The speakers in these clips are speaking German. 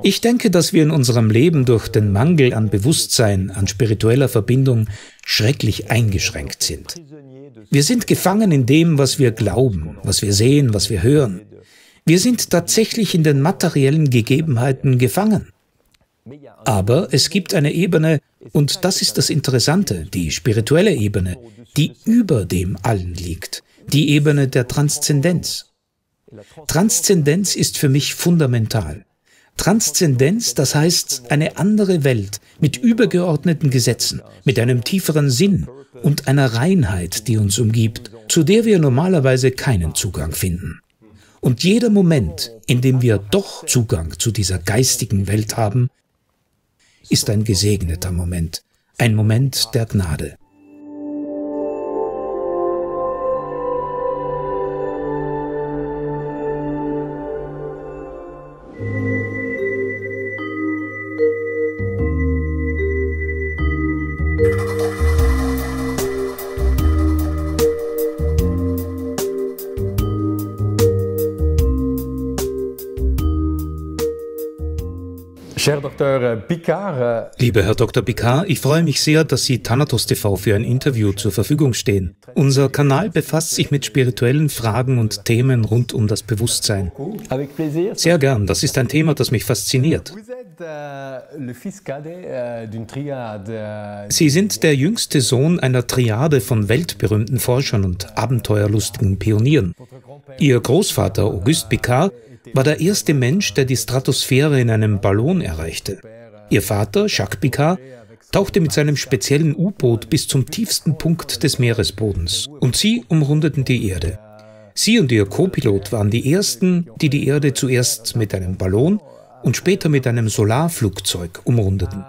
Ich denke, dass wir in unserem Leben durch den Mangel an Bewusstsein, an spiritueller Verbindung schrecklich eingeschränkt sind. Wir sind gefangen in dem, was wir glauben, was wir sehen, was wir hören. Wir sind tatsächlich in den materiellen Gegebenheiten gefangen. Aber es gibt eine Ebene, und das ist das Interessante, die spirituelle Ebene, die über dem Allen liegt, die Ebene der Transzendenz. Transzendenz ist für mich fundamental. Transzendenz, das heißt eine andere Welt mit übergeordneten Gesetzen, mit einem tieferen Sinn und einer Reinheit, die uns umgibt, zu der wir normalerweise keinen Zugang finden. Und jeder Moment, in dem wir doch Zugang zu dieser geistigen Welt haben, ist ein gesegneter Moment, ein Moment der Gnade. Lieber Herr Dr. Picard, ich freue mich sehr, dass Sie Thanatos TV für ein Interview zur Verfügung stehen. Unser Kanal befasst sich mit spirituellen Fragen und Themen rund um das Bewusstsein. Sehr gern, das ist ein Thema, das mich fasziniert. Sie sind der jüngste Sohn einer Triade von weltberühmten Forschern und abenteuerlustigen Pionieren. Ihr Großvater Auguste Piccard war der erste Mensch, der die Stratosphäre in einem Ballon erreichte. Ihr Vater, Jacques Piccard, tauchte mit seinem speziellen U-Boot bis zum tiefsten Punkt des Meeresbodens und sie umrundeten die Erde. Sie und ihr Co-Pilot waren die Ersten, die die Erde zuerst mit einem Ballon und später mit einem Solarflugzeug umrundeten.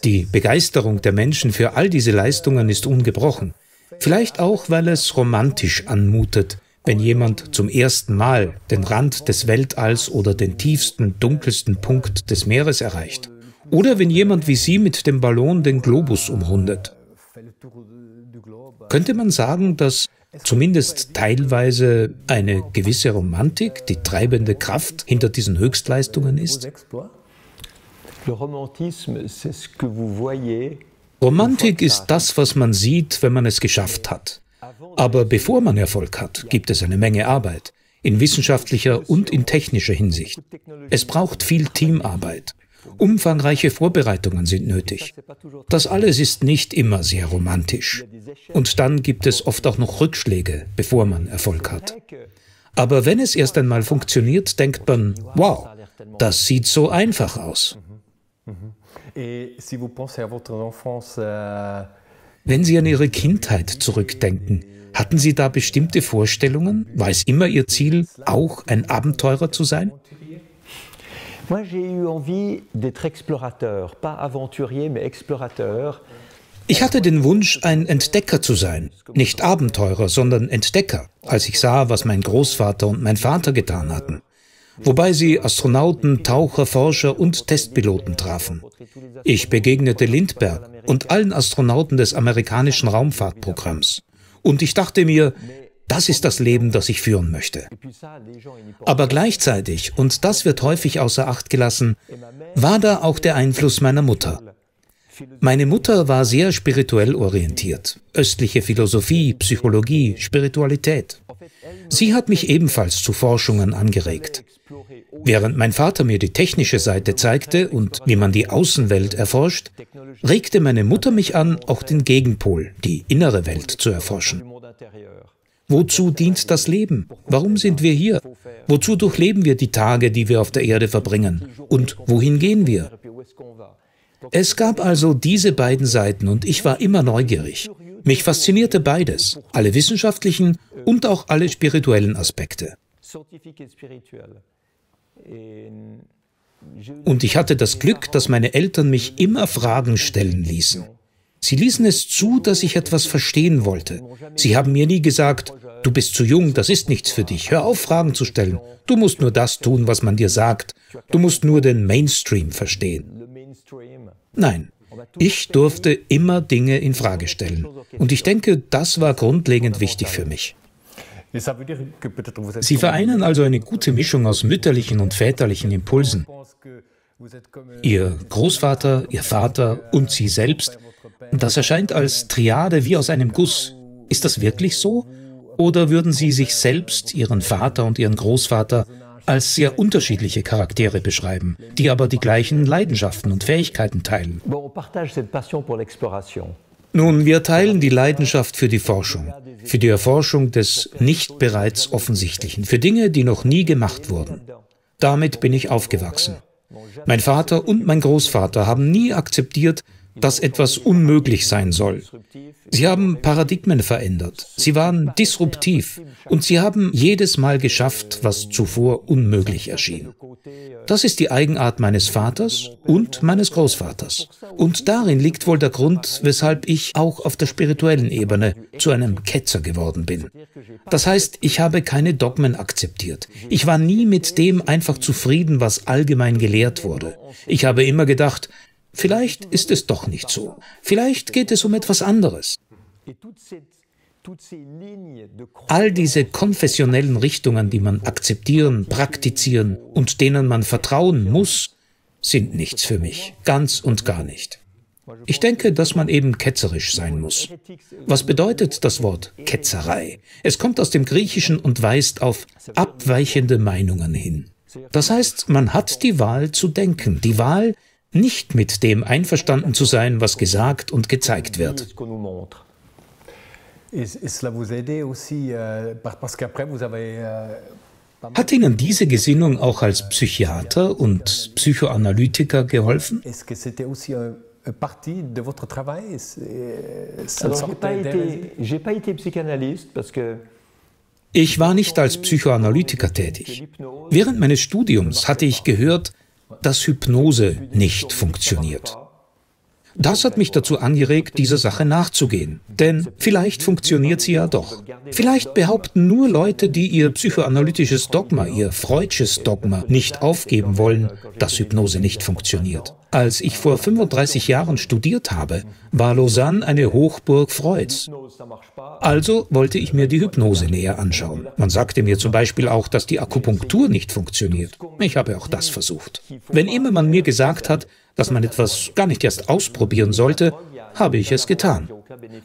Die Begeisterung der Menschen für all diese Leistungen ist ungebrochen. Vielleicht auch, weil es romantisch anmutet, wenn jemand zum ersten Mal den Rand des Weltalls oder den tiefsten, dunkelsten Punkt des Meeres erreicht. Oder wenn jemand wie Sie mit dem Ballon den Globus umrundet. Könnte man sagen, dass zumindest teilweise eine gewisse Romantik die treibende Kraft hinter diesen Höchstleistungen ist? Romantik ist das, was man sieht, wenn man es geschafft hat. Aber bevor man Erfolg hat, gibt es eine Menge Arbeit, in wissenschaftlicher und in technischer Hinsicht. Es braucht viel Teamarbeit. Umfangreiche Vorbereitungen sind nötig. Das alles ist nicht immer sehr romantisch. Und dann gibt es oft auch noch Rückschläge, bevor man Erfolg hat. Aber wenn es erst einmal funktioniert, denkt man, wow, das sieht so einfach aus. Wenn Sie an Ihre Kindheit zurückdenken, hatten Sie da bestimmte Vorstellungen? War es immer Ihr Ziel, auch ein Abenteurer zu sein? Ich hatte den Wunsch, ein Entdecker zu sein. Nicht Abenteurer, sondern Entdecker, als ich sah, was mein Großvater und mein Vater getan hatten. Wobei sie Astronauten, Taucher, Forscher und Testpiloten trafen. Ich begegnete Lindbergh und allen Astronauten des amerikanischen Raumfahrtprogramms. Und ich dachte mir, das ist das Leben, das ich führen möchte. Aber gleichzeitig, und das wird häufig außer Acht gelassen, war da auch der Einfluss meiner Mutter. Meine Mutter war sehr spirituell orientiert. Östliche Philosophie, Psychologie, Spiritualität. Sie hat mich ebenfalls zu Forschungen angeregt. Während mein Vater mir die technische Seite zeigte und wie man die Außenwelt erforscht, regte meine Mutter mich an, auch den Gegenpol, die innere Welt, zu erforschen. Wozu dient das Leben? Warum sind wir hier? Wozu durchleben wir die Tage, die wir auf der Erde verbringen? Und wohin gehen wir? Es gab also diese beiden Seiten und ich war immer neugierig. Mich faszinierte beides, alle wissenschaftlichen und auch alle spirituellen Aspekte. Und ich hatte das Glück, dass meine Eltern mich immer Fragen stellen ließen. Sie ließen es zu, dass ich etwas verstehen wollte. Sie haben mir nie gesagt, du bist zu jung, das ist nichts für dich, hör auf, Fragen zu stellen. Du musst nur das tun, was man dir sagt. Du musst nur den Mainstream verstehen. Nein, ich durfte immer Dinge in Frage stellen. Und ich denke, das war grundlegend wichtig für mich. Sie vereinen also eine gute Mischung aus mütterlichen und väterlichen Impulsen. Ihr Großvater, Ihr Vater und Sie selbst, das erscheint als Triade wie aus einem Guss. Ist das wirklich so? Oder würden Sie sich selbst, Ihren Vater und Ihren Großvater als sehr unterschiedliche Charaktere beschreiben, die aber die gleichen Leidenschaften und Fähigkeiten teilen? Nun, wir teilen die Leidenschaft für die Forschung, für die Erforschung des nicht bereits Offensichtlichen, für Dinge, die noch nie gemacht wurden. Damit bin ich aufgewachsen. Mein Vater und mein Großvater haben nie akzeptiert, dass etwas unmöglich sein soll. Sie haben Paradigmen verändert, sie waren disruptiv und sie haben jedes Mal geschafft, was zuvor unmöglich erschien. Das ist die Eigenart meines Vaters und meines Großvaters. Und darin liegt wohl der Grund, weshalb ich auch auf der spirituellen Ebene zu einem Ketzer geworden bin. Das heißt, ich habe keine Dogmen akzeptiert. Ich war nie mit dem einfach zufrieden, was allgemein gelehrt wurde. Ich habe immer gedacht, vielleicht ist es doch nicht so. Vielleicht geht es um etwas anderes. All diese konfessionellen Richtungen, die man akzeptieren, praktizieren und denen man vertrauen muss, sind nichts für mich. Ganz und gar nicht. Ich denke, dass man eben ketzerisch sein muss. Was bedeutet das Wort Ketzerei? Es kommt aus dem Griechischen und weist auf abweichende Meinungen hin. Das heißt, man hat die Wahl zu denken, die Wahl, nicht mit dem einverstanden zu sein, was gesagt und gezeigt wird. Hat Ihnen diese Gesinnung auch als Psychiater und Psychoanalytiker geholfen? Ich war nicht als Psychoanalytiker tätig. Während meines Studiums hatte ich gehört, dass Hypnose nicht funktioniert. Das hat mich dazu angeregt, dieser Sache nachzugehen. Denn vielleicht funktioniert sie ja doch. Vielleicht behaupten nur Leute, die ihr psychoanalytisches Dogma, ihr Freudsches Dogma nicht aufgeben wollen, dass Hypnose nicht funktioniert. Als ich vor 35 Jahren studiert habe, war Lausanne eine Hochburg Freuds. Also wollte ich mir die Hypnose näher anschauen. Man sagte mir zum Beispiel auch, dass die Akupunktur nicht funktioniert. Ich habe auch das versucht. Wenn immer man mir gesagt hat, dass man etwas gar nicht erst ausprobieren sollte, habe ich es getan.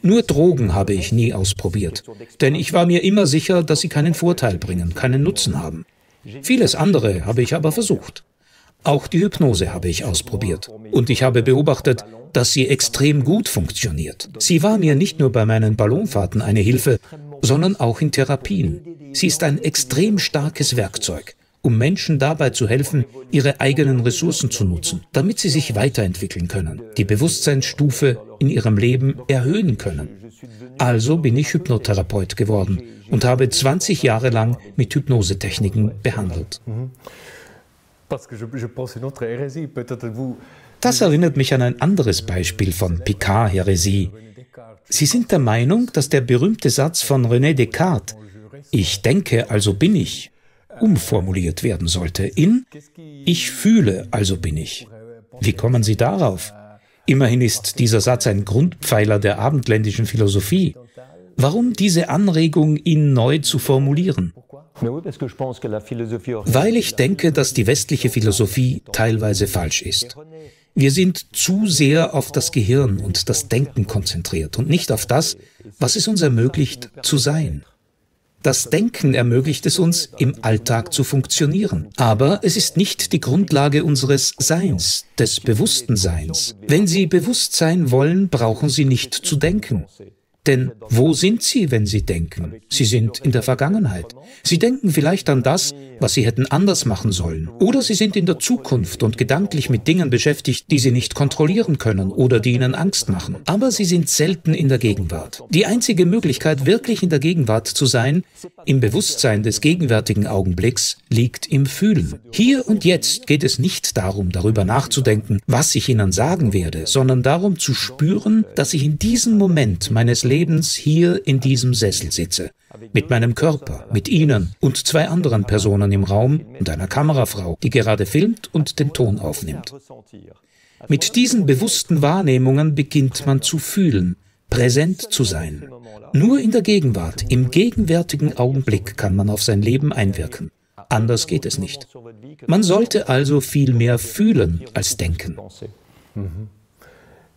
Nur Drogen habe ich nie ausprobiert, denn ich war mir immer sicher, dass sie keinen Vorteil bringen, keinen Nutzen haben. Vieles andere habe ich aber versucht. Auch die Hypnose habe ich ausprobiert. Und ich habe beobachtet, dass sie extrem gut funktioniert. Sie war mir nicht nur bei meinen Ballonfahrten eine Hilfe, sondern auch in Therapien. Sie ist ein extrem starkes Werkzeug, um Menschen dabei zu helfen, ihre eigenen Ressourcen zu nutzen, damit sie sich weiterentwickeln können, die Bewusstseinsstufe in ihrem Leben erhöhen können. Also bin ich Hypnotherapeut geworden und habe 20 Jahre lang mit Hypnosetechniken behandelt. Das erinnert mich an ein anderes Beispiel von Picard-Häresie. Sie sind der Meinung, dass der berühmte Satz von René Descartes, „Ich denke, also bin ich“, umformuliert werden sollte in „Ich fühle, also bin ich“. Wie kommen Sie darauf? Immerhin ist dieser Satz ein Grundpfeiler der abendländischen Philosophie. Warum diese Anregung, ihn neu zu formulieren? Weil ich denke, dass die westliche Philosophie teilweise falsch ist. Wir sind zu sehr auf das Gehirn und das Denken konzentriert und nicht auf das, was es uns ermöglicht, zu sein. Das Denken ermöglicht es uns, im Alltag zu funktionieren. Aber es ist nicht die Grundlage unseres Seins, des bewussten Seins. Wenn Sie bewusst sein wollen, brauchen Sie nicht zu denken. Denn wo sind Sie, wenn Sie denken? Sie sind in der Vergangenheit. Sie denken vielleicht an das, was Sie hätten anders machen sollen. Oder Sie sind in der Zukunft und gedanklich mit Dingen beschäftigt, die Sie nicht kontrollieren können oder die Ihnen Angst machen. Aber Sie sind selten in der Gegenwart. Die einzige Möglichkeit, wirklich in der Gegenwart zu sein, im Bewusstsein des gegenwärtigen Augenblicks, liegt im Fühlen. Hier und jetzt geht es nicht darum, darüber nachzudenken, was ich Ihnen sagen werde, sondern darum zu spüren, dass ich in diesem Moment meines Lebens hier in diesem Sessel sitze. Mit meinem Körper, mit Ihnen und 2 anderen Personen im Raum und einer Kamerafrau, die gerade filmt und den Ton aufnimmt. Mit diesen bewussten Wahrnehmungen beginnt man zu fühlen, präsent zu sein. Nur in der Gegenwart, im gegenwärtigen Augenblick kann man auf sein Leben einwirken. Anders geht es nicht. Man sollte also viel mehr fühlen als denken.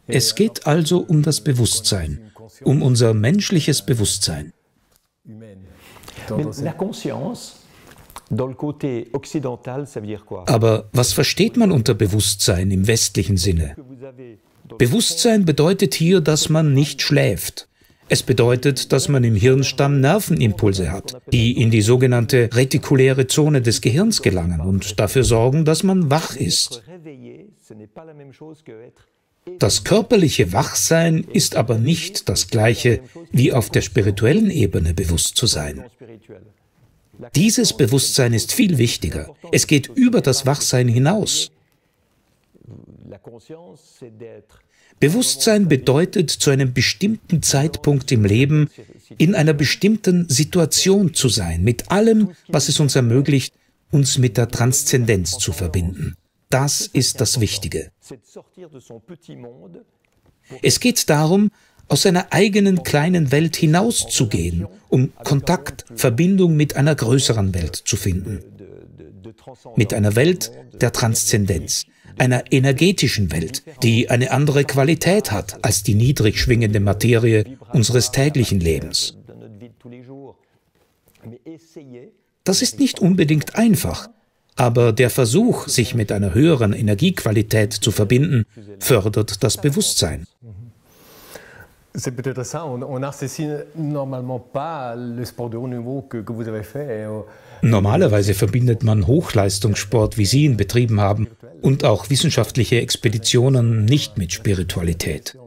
Es geht also um das Bewusstsein, um unser menschliches Bewusstsein. Aber was versteht man unter Bewusstsein im westlichen Sinne? Bewusstsein bedeutet hier, dass man nicht schläft. Es bedeutet, dass man im Hirnstamm Nervenimpulse hat, die in die sogenannte retikuläre Zone des Gehirns gelangen und dafür sorgen, dass man wach ist. Das körperliche Wachsein ist aber nicht das Gleiche, wie auf der spirituellen Ebene bewusst zu sein. Dieses Bewusstsein ist viel wichtiger. Es geht über das Wachsein hinaus. Bewusstsein bedeutet, zu einem bestimmten Zeitpunkt im Leben in einer bestimmten Situation zu sein, mit allem, was es uns ermöglicht, uns mit der Transzendenz zu verbinden. Das ist das Wichtige. Es geht darum, aus seiner eigenen kleinen Welt hinauszugehen, um Kontakt, Verbindung mit einer größeren Welt zu finden. Mit einer Welt der Transzendenz, einer energetischen Welt, die eine andere Qualität hat als die niedrig schwingende Materie unseres täglichen Lebens. Das ist nicht unbedingt einfach, aber der Versuch, sich mit einer höheren Energiequalität zu verbinden, fördert das Bewusstsein. C'est peut-être ça, on n'associe normalement pas le sport de haut niveau que vous avez fait. Normalerweise verbindet man Hochleistungssport, wie Sie ihn betrieben haben, und auch wissenschaftliche Expeditionen nicht mit Spiritualität.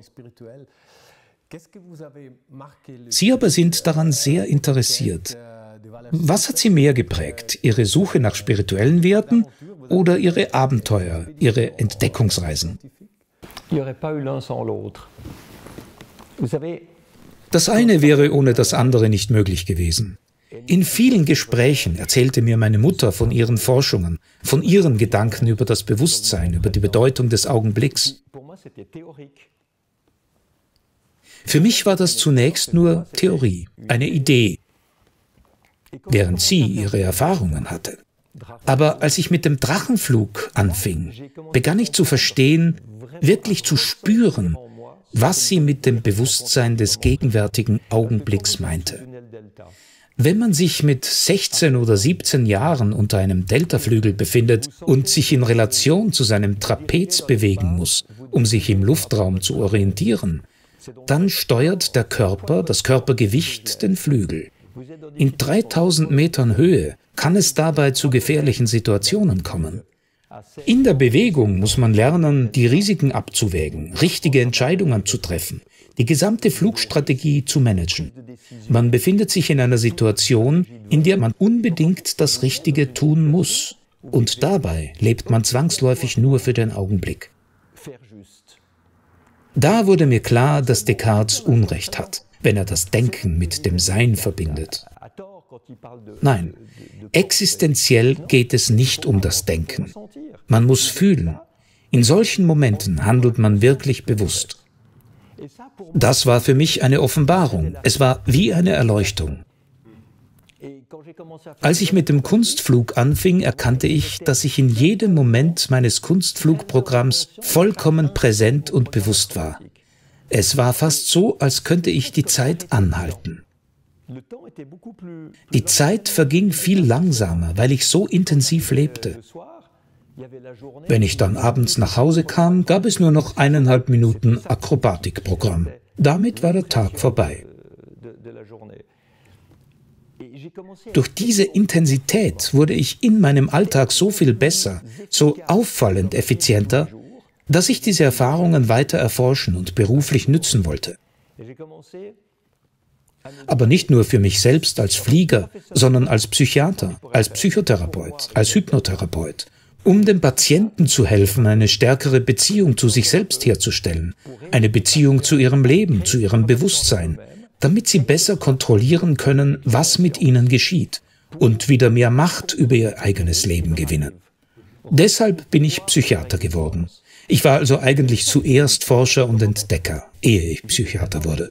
Sie aber sind daran sehr interessiert. Was hat Sie mehr geprägt? Ihre Suche nach spirituellen Werten oder Ihre Abenteuer, Ihre Entdeckungsreisen? Das eine wäre ohne das andere nicht möglich gewesen. In vielen Gesprächen erzählte mir meine Mutter von ihren Forschungen, von ihren Gedanken über das Bewusstsein, über die Bedeutung des Augenblicks. Für mich war das zunächst nur Theorie, eine Idee, während sie ihre Erfahrungen hatte. Aber als ich mit dem Drachenflug anfing, begann ich zu verstehen, wirklich zu spüren, was sie mit dem Bewusstsein des gegenwärtigen Augenblicks meinte. Wenn man sich mit 16 oder 17 Jahren unter einem Deltaflügel befindet und sich in Relation zu seinem Trapez bewegen muss, um sich im Luftraum zu orientieren, dann steuert der Körper, das Körpergewicht, den Flügel. In 3000 Metern Höhe kann es dabei zu gefährlichen Situationen kommen. In der Bewegung muss man lernen, die Risiken abzuwägen, richtige Entscheidungen zu treffen, die gesamte Flugstrategie zu managen. Man befindet sich in einer Situation, in der man unbedingt das Richtige tun muss. Und dabei lebt man zwangsläufig nur für den Augenblick. Da wurde mir klar, dass Descartes Unrecht hat, wenn er das Denken mit dem Sein verbindet. Nein, existenziell geht es nicht um das Denken. Man muss fühlen. In solchen Momenten handelt man wirklich bewusst. Das war für mich eine Offenbarung. Es war wie eine Erleuchtung. Als ich mit dem Kunstflug anfing, erkannte ich, dass ich in jedem Moment meines Kunstflugprogramms vollkommen präsent und bewusst war. Es war fast so, als könnte ich die Zeit anhalten. Die Zeit verging viel langsamer, weil ich so intensiv lebte. Wenn ich dann abends nach Hause kam, gab es nur noch 1,5 Minuten Akrobatikprogramm. Damit war der Tag vorbei. Durch diese Intensität wurde ich in meinem Alltag so viel besser, so auffallend effizienter, dass ich diese Erfahrungen weiter erforschen und beruflich nützen wollte. Aber nicht nur für mich selbst als Flieger, sondern als Psychiater, als Psychotherapeut, als Hypnotherapeut, um dem Patienten zu helfen, eine stärkere Beziehung zu sich selbst herzustellen, eine Beziehung zu ihrem Leben, zu ihrem Bewusstsein, damit sie besser kontrollieren können, was mit ihnen geschieht und wieder mehr Macht über ihr eigenes Leben gewinnen. Deshalb bin ich Psychiater geworden. Ich war also eigentlich zuerst Forscher und Entdecker, ehe ich Psychiater wurde.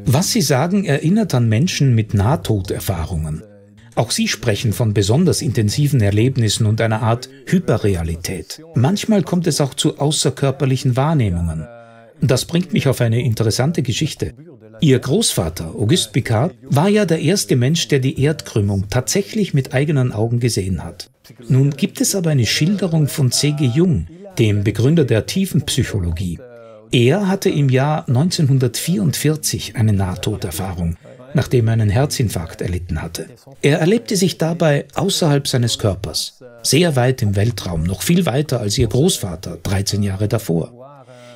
Was Sie sagen, erinnert an Menschen mit Nahtoderfahrungen. Auch sie sprechen von besonders intensiven Erlebnissen und einer Art Hyperrealität. Manchmal kommt es auch zu außerkörperlichen Wahrnehmungen. Das bringt mich auf eine interessante Geschichte. Ihr Großvater, Auguste Piccard, war ja der erste Mensch, der die Erdkrümmung tatsächlich mit eigenen Augen gesehen hat. Nun gibt es aber eine Schilderung von C.G. Jung, dem Begründer der Tiefenpsychologie. Er hatte im Jahr 1944 eine Nahtoderfahrung, nachdem er einen Herzinfarkt erlitten hatte. Er erlebte sich dabei außerhalb seines Körpers, sehr weit im Weltraum, noch viel weiter als ihr Großvater 13 Jahre davor.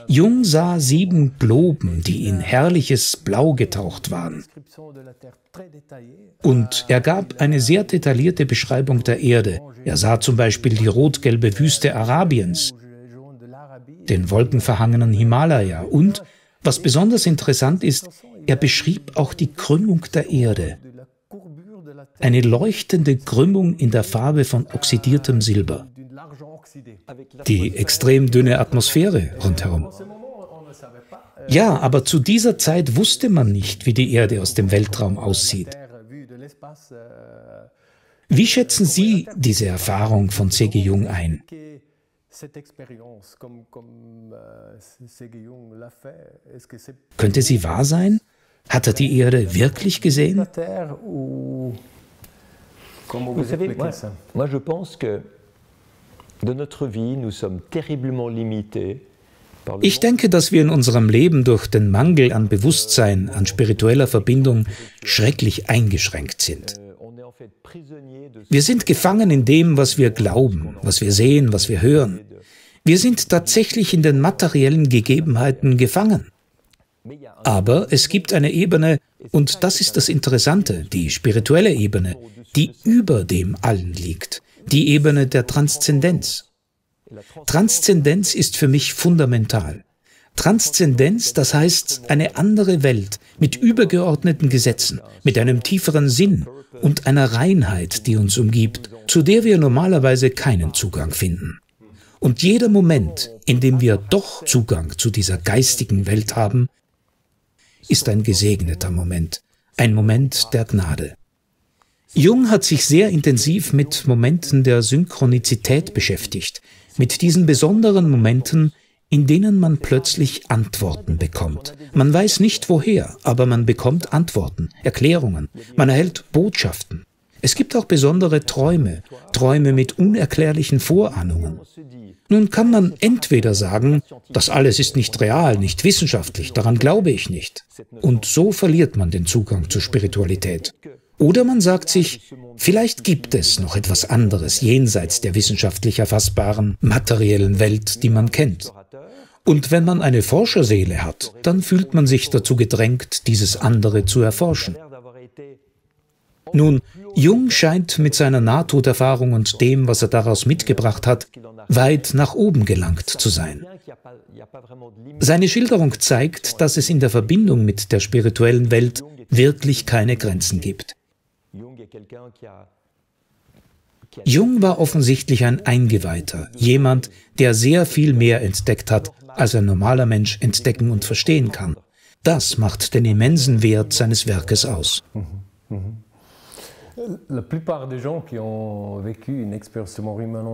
Jung sah 7 Globen, die in herrliches Blau getaucht waren. Und er gab eine sehr detaillierte Beschreibung der Erde. Er sah zum Beispiel die rot-gelbe Wüste Arabiens, den wolkenverhangenen Himalaya und, was besonders interessant ist, er beschrieb auch die Krümmung der Erde. Eine leuchtende Krümmung in der Farbe von oxidiertem Silber. Die extrem dünne Atmosphäre rundherum. Ja, aber zu dieser Zeit wusste man nicht, wie die Erde aus dem Weltraum aussieht. Wie schätzen Sie diese Erfahrung von C.G. Jung ein? Könnte sie wahr sein? Hat er die Erde wirklich gesehen? Vous savez, moi je pense que de notre vie, nous sommes terriblement limités. Ich denke, dass wir in unserem Leben durch den Mangel an Bewusstsein, an spiritueller Verbindung schrecklich eingeschränkt sind. Wir sind gefangen in dem, was wir glauben, was wir sehen, was wir hören. Wir sind tatsächlich in den materiellen Gegebenheiten gefangen. Aber es gibt eine Ebene, und das ist das Interessante, die spirituelle Ebene, die über dem Allen liegt, die Ebene der Transzendenz. Transzendenz ist für mich fundamental. Transzendenz, das heißt eine andere Welt mit übergeordneten Gesetzen, mit einem tieferen Sinn und einer Reinheit, die uns umgibt, zu der wir normalerweise keinen Zugang finden. Und jeder Moment, in dem wir doch Zugang zu dieser geistigen Welt haben, ist ein gesegneter Moment, ein Moment der Gnade. Jung hat sich sehr intensiv mit Momenten der Synchronizität beschäftigt, mit diesen besonderen Momenten, in denen man plötzlich Antworten bekommt. Man weiß nicht woher, aber man bekommt Antworten, Erklärungen, man erhält Botschaften. Es gibt auch besondere Träume, Träume mit unerklärlichen Vorahnungen. Nun kann man entweder sagen, das alles ist nicht real, nicht wissenschaftlich, daran glaube ich nicht. Und so verliert man den Zugang zur Spiritualität. Oder man sagt sich, vielleicht gibt es noch etwas anderes jenseits der wissenschaftlich erfassbaren, materiellen Welt, die man kennt. Und wenn man eine Forscherseele hat, dann fühlt man sich dazu gedrängt, dieses andere zu erforschen. Nun, Jung scheint mit seiner Nahtoderfahrung und dem, was er daraus mitgebracht hat, weit nach oben gelangt zu sein. Seine Schilderung zeigt, dass es in der Verbindung mit der spirituellen Welt wirklich keine Grenzen gibt. Jung war offensichtlich ein Eingeweihter, jemand, der sehr viel mehr entdeckt hat, als ein normaler Mensch entdecken und verstehen kann. Das macht den immensen Wert seines Werkes aus.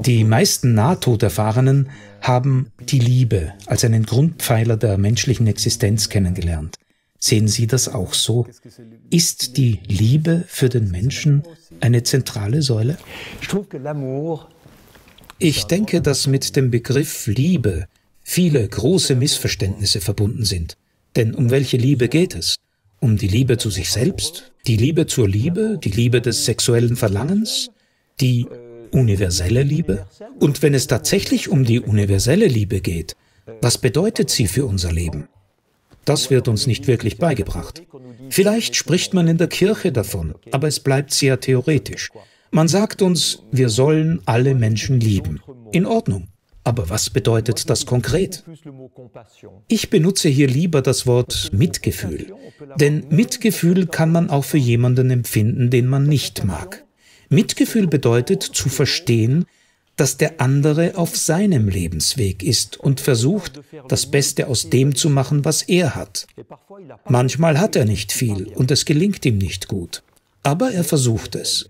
Die meisten Nahtoderfahrenen haben die Liebe als einen Grundpfeiler der menschlichen Existenz kennengelernt. Sehen Sie das auch so? Ist die Liebe für den Menschen eine zentrale Säule? Ich denke, dass mit dem Begriff Liebe viele große Missverständnisse verbunden sind. Denn um welche Liebe geht es? Um die Liebe zu sich selbst? Die Liebe zur Liebe? Die Liebe des sexuellen Verlangens? Die universelle Liebe? Und wenn es tatsächlich um die universelle Liebe geht, was bedeutet sie für unser Leben? Das wird uns nicht wirklich beigebracht. Vielleicht spricht man in der Kirche davon, aber es bleibt sehr theoretisch. Man sagt uns, wir sollen alle Menschen lieben. In Ordnung. Aber was bedeutet das konkret? Ich benutze hier lieber das Wort Mitgefühl. Denn Mitgefühl kann man auch für jemanden empfinden, den man nicht mag. Mitgefühl bedeutet zu verstehen, dass der andere auf seinem Lebensweg ist und versucht, das Beste aus dem zu machen, was er hat. Manchmal hat er nicht viel und es gelingt ihm nicht gut, aber er versucht es.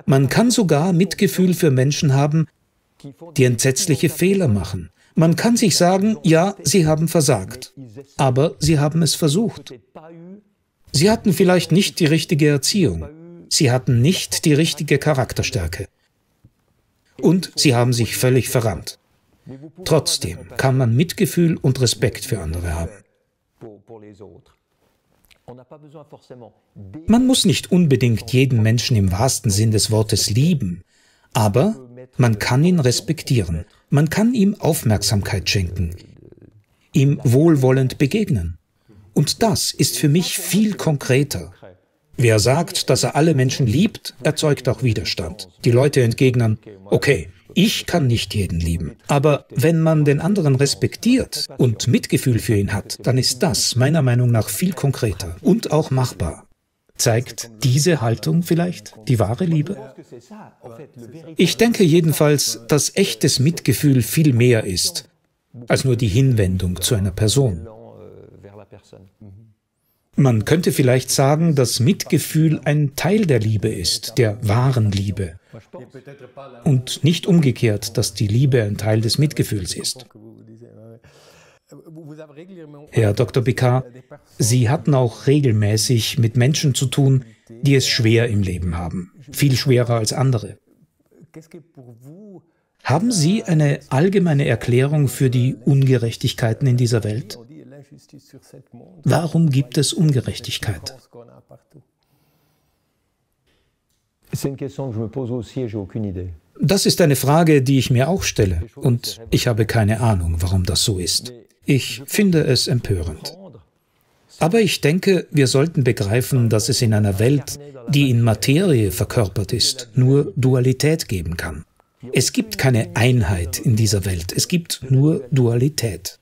Man kann sogar Mitgefühl für Menschen haben, die entsetzliche Fehler machen. Man kann sich sagen, ja, sie haben versagt, aber sie haben es versucht. Sie hatten vielleicht nicht die richtige Erziehung. Sie hatten nicht die richtige Charakterstärke. Und sie haben sich völlig verrannt. Trotzdem kann man Mitgefühl und Respekt für andere haben. Man muss nicht unbedingt jeden Menschen im wahrsten Sinn des Wortes lieben, aber man kann ihn respektieren. Man kann ihm Aufmerksamkeit schenken, ihm wohlwollend begegnen. Und das ist für mich viel konkreter. Wer sagt, dass er alle Menschen liebt, erzeugt auch Widerstand. Die Leute entgegnen, okay, ich kann nicht jeden lieben. Aber wenn man den anderen respektiert und Mitgefühl für ihn hat, dann ist das meiner Meinung nach viel konkreter und auch machbar. Zeigt diese Haltung vielleicht die wahre Liebe? Ich denke jedenfalls, dass echtes Mitgefühl viel mehr ist, als nur die Hinwendung zu einer Person. Man könnte vielleicht sagen, dass Mitgefühl ein Teil der Liebe ist, der wahren Liebe. Und nicht umgekehrt, dass die Liebe ein Teil des Mitgefühls ist. Herr Dr. Picard, Sie hatten auch regelmäßig mit Menschen zu tun, die es schwer im Leben haben, viel schwerer als andere. Haben Sie eine allgemeine Erklärung für die Ungerechtigkeiten in dieser Welt? Warum gibt es Ungerechtigkeit? Das ist eine Frage, die ich mir auch stelle, und ich habe keine Ahnung, warum das so ist. Ich finde es empörend. Aber ich denke, wir sollten begreifen, dass es in einer Welt, die in Materie verkörpert ist, nur Dualität geben kann. Es gibt keine Einheit in dieser Welt, es gibt nur Dualität.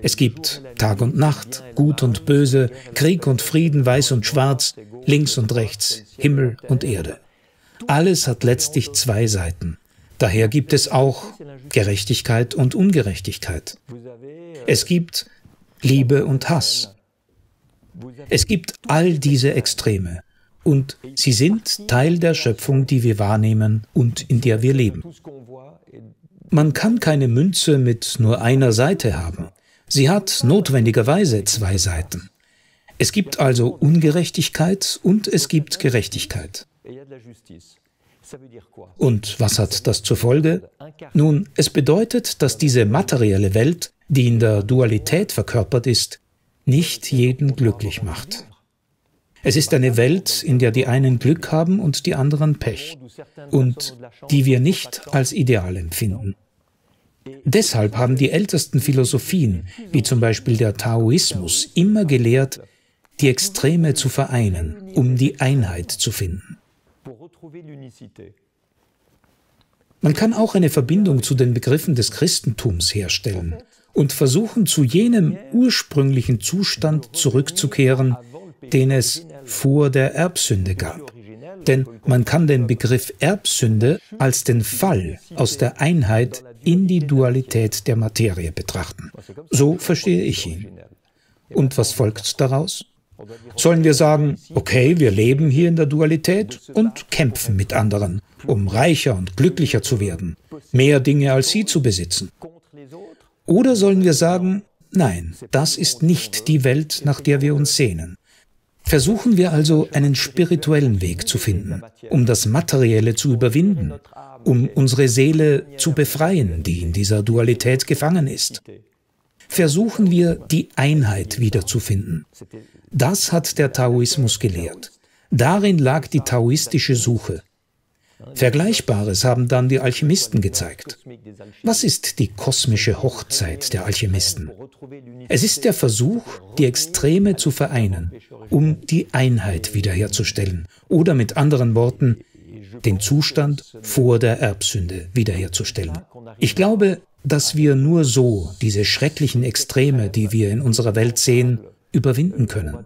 Es gibt Tag und Nacht, Gut und Böse, Krieg und Frieden, Weiß und Schwarz, links und rechts, Himmel und Erde. Alles hat letztlich zwei Seiten. Daher gibt es auch Gerechtigkeit und Ungerechtigkeit. Es gibt Liebe und Hass. Es gibt all diese Extreme. Und sie sind Teil der Schöpfung, die wir wahrnehmen und in der wir leben. Man kann keine Münze mit nur einer Seite haben. Sie hat notwendigerweise zwei Seiten. Es gibt also Ungerechtigkeit und es gibt Gerechtigkeit. Und was hat das zur Folge? Nun, es bedeutet, dass diese materielle Welt, die in der Dualität verkörpert ist, nicht jeden glücklich macht. Es ist eine Welt, in der die einen Glück haben und die anderen Pech, und die wir nicht als ideal empfinden. Deshalb haben die ältesten Philosophien, wie zum Beispiel der Taoismus, immer gelehrt, die Extreme zu vereinen, um die Einheit zu finden. Man kann auch eine Verbindung zu den Begriffen des Christentums herstellen und versuchen, zu jenem ursprünglichen Zustand zurückzukehren, den es vor der Erbsünde gab. Denn man kann den Begriff Erbsünde als den Fall aus der Einheit in die Dualität der Materie betrachten. So verstehe ich ihn. Und was folgt daraus? Sollen wir sagen, okay, wir leben hier in der Dualität und kämpfen mit anderen, um reicher und glücklicher zu werden, mehr Dinge als sie zu besitzen? Oder sollen wir sagen, nein, das ist nicht die Welt, nach der wir uns sehnen. Versuchen wir also, einen spirituellen Weg zu finden, um das Materielle zu überwinden, um unsere Seele zu befreien, die in dieser Dualität gefangen ist. Versuchen wir, die Einheit wiederzufinden. Das hat der Taoismus gelehrt. Darin lag die taoistische Suche. Vergleichbares haben dann die Alchemisten gezeigt. Was ist die kosmische Hochzeit der Alchemisten? Es ist der Versuch, die Extreme zu vereinen, um die Einheit wiederherzustellen. Oder mit anderen Worten, den Zustand vor der Erbsünde wiederherzustellen. Ich glaube, dass wir nur so diese schrecklichen Extreme, die wir in unserer Welt sehen, überwinden können.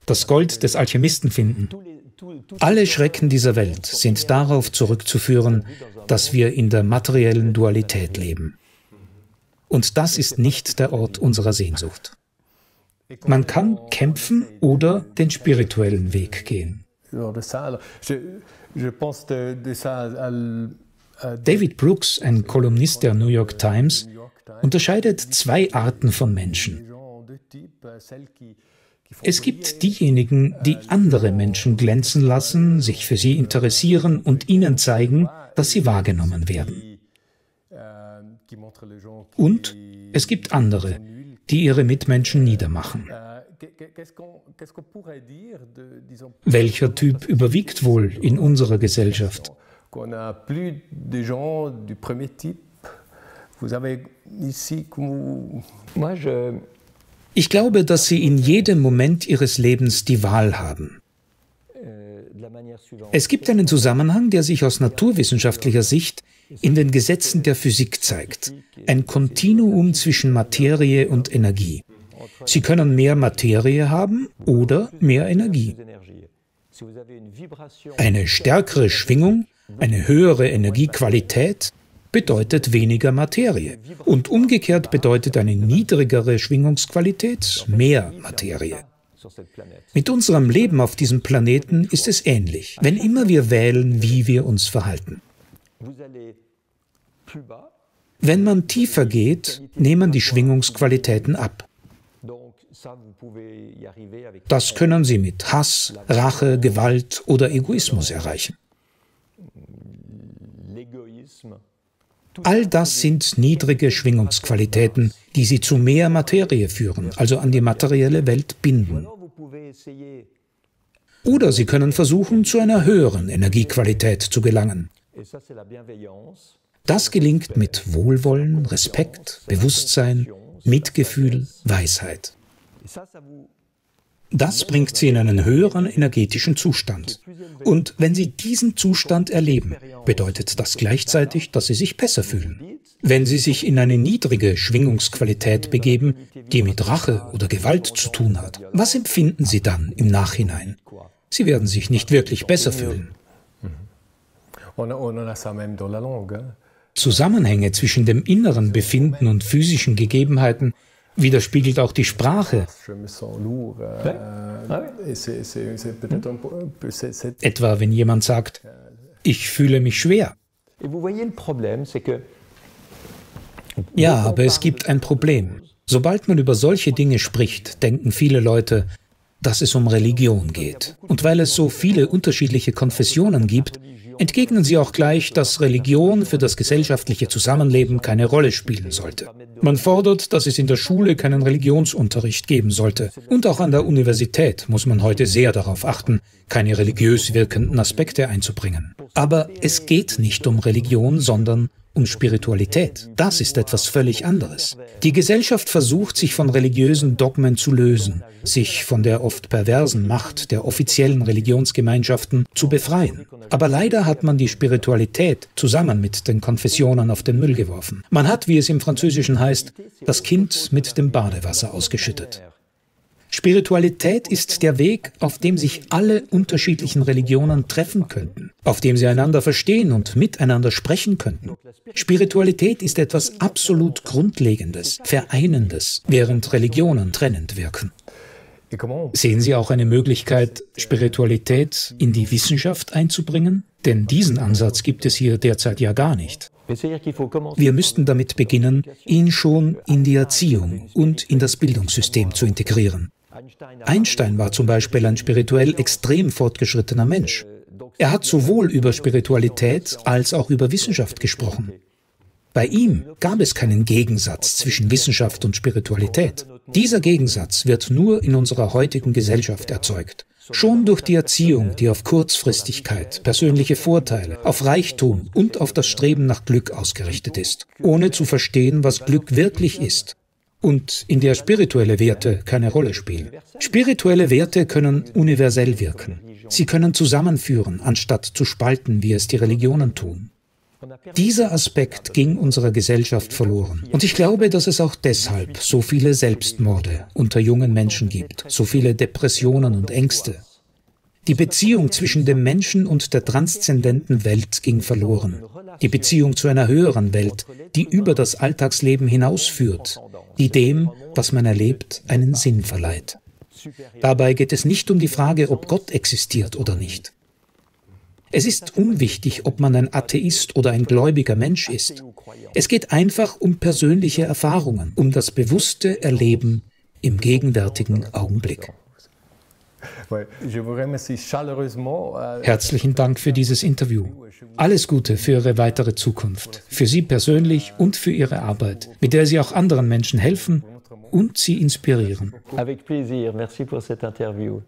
das Gold des Alchemisten finden. Alle Schrecken dieser Welt sind darauf zurückzuführen, dass wir in der materiellen Dualität leben. Und das ist nicht der Ort unserer Sehnsucht. Man kann kämpfen oder den spirituellen Weg gehen. David Brooks, ein Kolumnist der New York Times, unterscheidet zwei Arten von Menschen. Es gibt diejenigen, die andere Menschen glänzen lassen, sich für sie interessieren und ihnen zeigen, dass sie wahrgenommen werden. Und es gibt andere, die ihre Mitmenschen niedermachen. Welcher Typ überwiegt wohl in unserer Gesellschaft? Ich glaube, dass Sie in jedem Moment Ihres Lebens die Wahl haben. Es gibt einen Zusammenhang, der sich aus naturwissenschaftlicher Sicht in den Gesetzen der Physik zeigt. Ein Kontinuum zwischen Materie und Energie. Sie können mehr Materie haben oder mehr Energie. Eine stärkere Schwingung, eine höhere Energiequalität bedeutet weniger Materie. Und umgekehrt bedeutet eine niedrigere Schwingungsqualität mehr Materie. Mit unserem Leben auf diesem Planeten ist es ähnlich, wenn immer wir wählen, wie wir uns verhalten. Wenn man tiefer geht, nehmen die Schwingungsqualitäten ab. Das können Sie mit Hass, Rache, Gewalt oder Egoismus erreichen. All das sind niedrige Schwingungsqualitäten, die Sie zu mehr Materie führen, also an die materielle Welt binden. Oder Sie können versuchen, zu einer höheren Energiequalität zu gelangen. Das gelingt mit Wohlwollen, Respekt, Bewusstsein, Mitgefühl, Weisheit. Das bringt Sie in einen höheren energetischen Zustand. Und wenn Sie diesen Zustand erleben, bedeutet das gleichzeitig, dass Sie sich besser fühlen. Wenn Sie sich in eine niedrige Schwingungsqualität begeben, die mit Rache oder Gewalt zu tun hat, was empfinden Sie dann im Nachhinein? Sie werden sich nicht wirklich besser fühlen. Zusammenhänge zwischen dem inneren Befinden und physischen Gegebenheiten widerspiegelt auch die Sprache. Etwa wenn jemand sagt, ich fühle mich schwer. Ja, aber es gibt ein Problem. Sobald man über solche Dinge spricht, denken viele Leute, dass es um Religion geht. Und weil es so viele unterschiedliche Konfessionen gibt, entgegnen sie auch gleich, dass Religion für das gesellschaftliche Zusammenleben keine Rolle spielen sollte. Man fordert, dass es in der Schule keinen Religionsunterricht geben sollte. Und auch an der Universität muss man heute sehr darauf achten, keine religiös wirkenden Aspekte einzubringen. Aber es geht nicht um Religion, sondern um Spiritualität. Das ist etwas völlig anderes. Die Gesellschaft versucht, sich von religiösen Dogmen zu lösen, sich von der oft perversen Macht der offiziellen Religionsgemeinschaften zu befreien. Aber leider hat man die Spiritualität zusammen mit den Konfessionen auf den Müll geworfen. Man hat, wie es im Französischen heißt, das Kind mit dem Badewasser ausgeschüttet. Spiritualität ist der Weg, auf dem sich alle unterschiedlichen Religionen treffen könnten, auf dem sie einander verstehen und miteinander sprechen könnten. Spiritualität ist etwas absolut Grundlegendes, Vereinendes, während Religionen trennend wirken. Sehen Sie auch eine Möglichkeit, Spiritualität in die Wissenschaft einzubringen? Denn diesen Ansatz gibt es hier derzeit ja gar nicht. Wir müssten damit beginnen, ihn schon in die Erziehung und in das Bildungssystem zu integrieren. Einstein war zum Beispiel ein spirituell extrem fortgeschrittener Mensch. Er hat sowohl über Spiritualität als auch über Wissenschaft gesprochen. Bei ihm gab es keinen Gegensatz zwischen Wissenschaft und Spiritualität. Dieser Gegensatz wird nur in unserer heutigen Gesellschaft erzeugt. Schon durch die Erziehung, die auf Kurzfristigkeit, persönliche Vorteile, auf Reichtum und auf das Streben nach Glück ausgerichtet ist, ohne zu verstehen, was Glück wirklich ist. Und in der spirituelle Werte keine Rolle spielen. Spirituelle Werte können universell wirken. Sie können zusammenführen, anstatt zu spalten, wie es die Religionen tun. Dieser Aspekt ging unserer Gesellschaft verloren. Und ich glaube, dass es auch deshalb so viele Selbstmorde unter jungen Menschen gibt, so viele Depressionen und Ängste. Die Beziehung zwischen dem Menschen und der transzendenten Welt ging verloren. Die Beziehung zu einer höheren Welt, die über das Alltagsleben hinausführt, die dem, was man erlebt, einen Sinn verleiht. Dabei geht es nicht um die Frage, ob Gott existiert oder nicht. Es ist unwichtig, ob man ein Atheist oder ein gläubiger Mensch ist. Es geht einfach um persönliche Erfahrungen, um das bewusste Erleben im gegenwärtigen Augenblick. Herzlichen Dank für dieses Interview. Alles Gute für Ihre weitere Zukunft, für Sie persönlich und für Ihre Arbeit, mit der Sie auch anderen Menschen helfen und sie inspirieren. Avec plaisir. Merci pour cette interview.